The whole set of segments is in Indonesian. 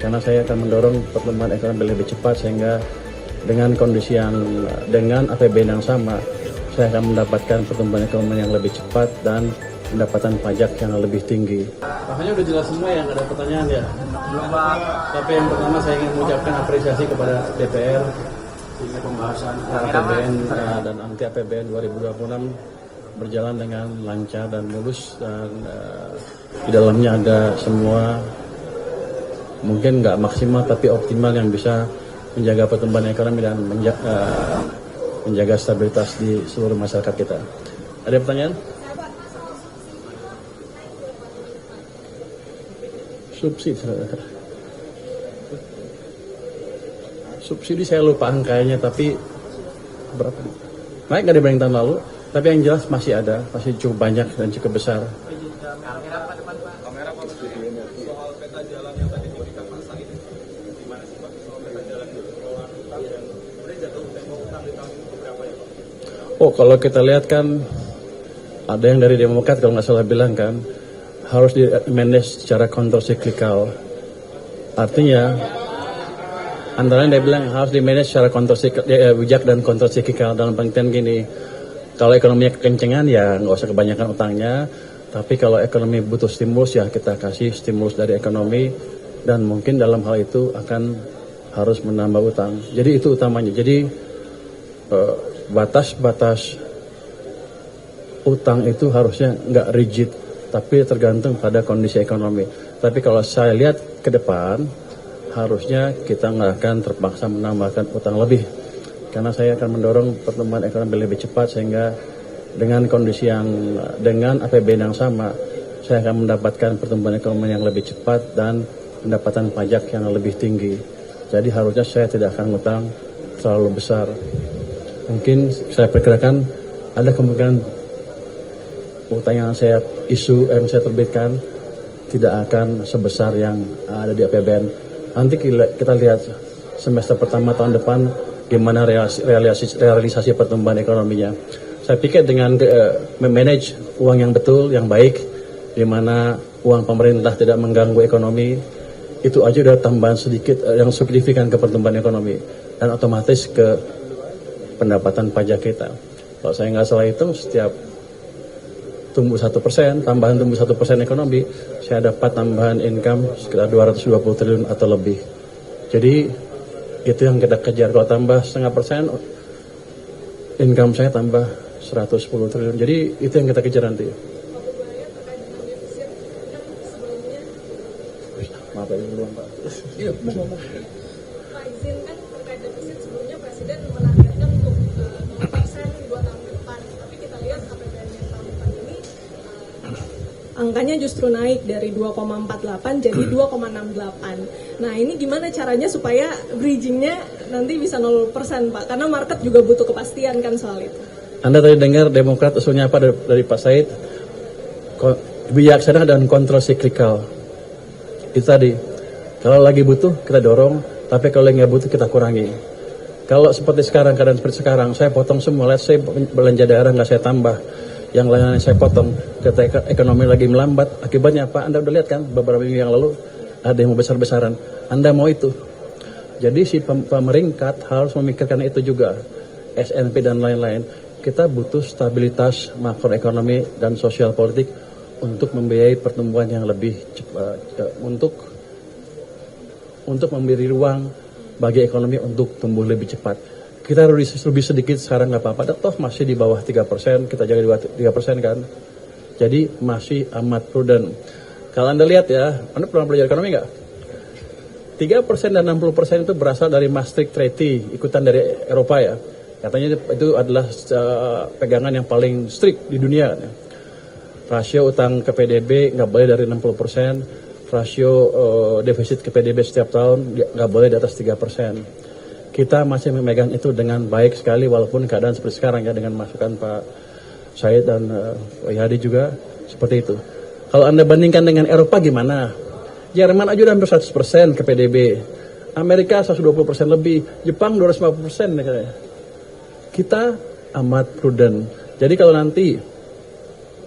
karena saya akan mendorong pertumbuhan ekonomi lebih cepat, sehingga dengan kondisi dengan APBN yang sama, saya akan mendapatkan pertumbuhan ekonomi yang lebih cepat dan pendapatan pajak yang lebih tinggi. Makanya udah jelas semua ya, nggak ada pertanyaan ya. Tapi yang pertama saya ingin mengucapkan apresiasi kepada DPR sehingga pembahasan APBN dan anti APBN 2026 berjalan dengan lancar dan mulus, dan di dalamnya ada semua, mungkin nggak maksimal tapi optimal, yang bisa menjaga pertumbuhan ekonomi dan menjaga stabilitas di seluruh masyarakat kita. Ada pertanyaan? Subsidi saya lupa angkanya, tapi berapa? Naik nggak dibanding tahun lalu, tapi yang jelas masih ada, masih cukup banyak dan cukup besar. Oh, kalau kita lihat kan ada yang dari Demokrat kalau nggak salah bilang kan harus di manage secara countercyclical. Artinya antara dia bilang harus di manage secara bijak dan countercyclical, dalam pengertian gini, kalau ekonominya kekencengan ya nggak usah kebanyakan utangnya, tapi kalau ekonomi butuh stimulus ya kita kasih stimulus dari ekonomi, dan mungkin dalam hal itu akan harus menambah utang. Jadi itu utamanya. Jadi batas-batas utang itu harusnya nggak rigid, tapi tergantung pada kondisi ekonomi. Tapi kalau saya lihat ke depan, harusnya kita nggak akan terpaksa menambahkan utang lebih, karena saya akan mendorong pertumbuhan ekonomi lebih cepat, sehingga dengan kondisi dengan APBN yang sama, saya akan mendapatkan pertumbuhan ekonomi yang lebih cepat dan pendapatan pajak yang lebih tinggi. Jadi harusnya saya tidak akan ngutang terlalu besar. Mungkin saya perkirakan ada kemungkinan utang yang saya terbitkan tidak akan sebesar yang ada di APBN. Nanti kita lihat semester pertama tahun depan gimana realisasi pertumbuhan ekonominya. Saya pikir dengan memanage uang yang betul, yang baik, di mana uang pemerintah tidak mengganggu ekonomi, itu aja udah tambahan sedikit yang signifikan ke pertumbuhan ekonomi, dan otomatis ke pendapatan pajak kita. Kalau saya nggak salah hitung, setiap tumbuh 1%, tambahan tumbuh 1% ekonomi, saya dapat tambahan income sekitar 220 triliun atau lebih. Jadi itu yang kita kejar. Kalau tambah 0,5%, income saya tambah 110 triliun. Jadi itu yang kita kejar nanti. Maaf ya, belum Pak. Iya, Pak, izinkan terkait defisit, sebelumnya Presiden menargetkan untuk 0% 2 tahun ke depan, tapi kita lihat APBN yang tahun depan ini angkanya justru naik dari 2,48 jadi 2,68. Nah, ini gimana caranya supaya bridgingnya nanti bisa 0%, Pak? Karena market juga butuh kepastian kan soal itu. Anda tadi dengar Demokrat usulnya apa dari Pak Said? Bijaksana dan kontrol siklikal. Itu tadi, kalau lagi butuh kita dorong, tapi kalau nggak butuh kita kurangi. Kalau seperti sekarang, keadaan seperti sekarang, saya potong semua, let's say belanja daerah nggak saya tambah, yang lainnya saya potong, ketika ekonomi lagi melambat, akibatnya apa? Anda udah lihat kan beberapa minggu yang lalu ada yang mau besar-besaran. Anda mau itu? Jadi si pemerintah harus memikirkan itu juga, SNP dan lain-lain. Kita butuh stabilitas makroekonomi dan sosial politik untuk membiayai pertumbuhan yang lebih cepat, untuk memberi ruang bagi ekonomi untuk tumbuh lebih cepat. Kita lebih sedikit sekarang nggak apa-apa, toh masih di bawah 3%, kita jaga di bawah 3% kan. Jadi masih amat prudent. Kalau Anda lihat ya, Anda pernah belajar ekonomi nggak? 3% dan 60% itu berasal dari Maastricht Treaty, ikutan dari Eropa ya. Katanya itu adalah pegangan yang paling strict di dunia. Rasio utang ke PDB nggak boleh dari 60%, rasio defisit ke PDB setiap tahun nggak boleh di atas 3%. Kita masih memegang itu dengan baik sekali, walaupun keadaan seperti sekarang ya, dengan masukan Pak Said dan Pak Yadi juga seperti itu. Kalau Anda bandingkan dengan Eropa gimana? Jerman aja udah hampir 100% ke PDB, Amerika 120% lebih, Jepang 250% katanya. Kita amat prudent. Jadi kalau nanti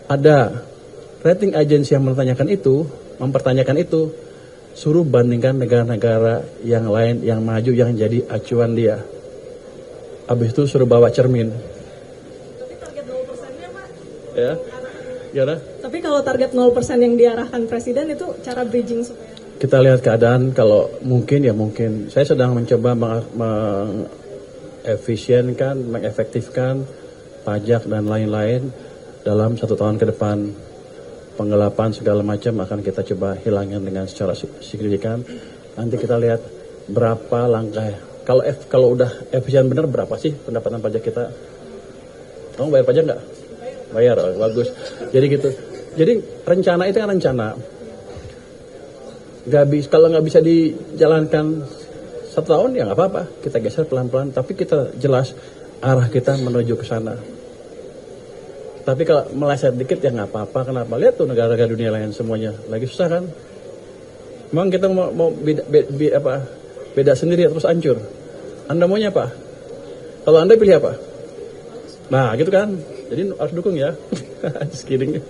ada rating agensi yang mempertanyakan itu, suruh bandingkan negara-negara yang lain yang maju yang jadi acuan dia. Habis itu suruh bawa cermin. Tapi target 0%-nya Pak. Ya. Gimana? Tapi kalau target 0% yang diarahkan Presiden itu cara bridging supaya Kita lihat keadaan, kalau mungkin ya mungkin. Saya sedang mencoba mengefisienkan, mengefektifkan pajak dan lain-lain dalam 1 tahun ke depan. Penggelapan segala macam akan kita coba hilangkan dengan secara signifikan. Nanti kita lihat berapa langkah. Kalau udah efisien benar, berapa sih pendapatan pajak kita? Kamu bayar pajak nggak? Bayar, oh, bagus. Jadi gitu. Jadi rencana itu kan rencana. Kalau nggak bisa dijalankan 1 tahun ya nggak apa-apa. Kita geser pelan-pelan. Tapi kita jelas arah kita menuju ke sana. Tapi kalau meleset dikit ya nggak apa-apa. Kenapa? Lihat tuh negara-negara dunia lain semuanya lagi susah kan? Memang kita mau beda sendiri terus hancur. Anda maunya apa? Kalau Anda pilih apa? Nah gitu kan. Jadi harus dukung ya. Just kidding.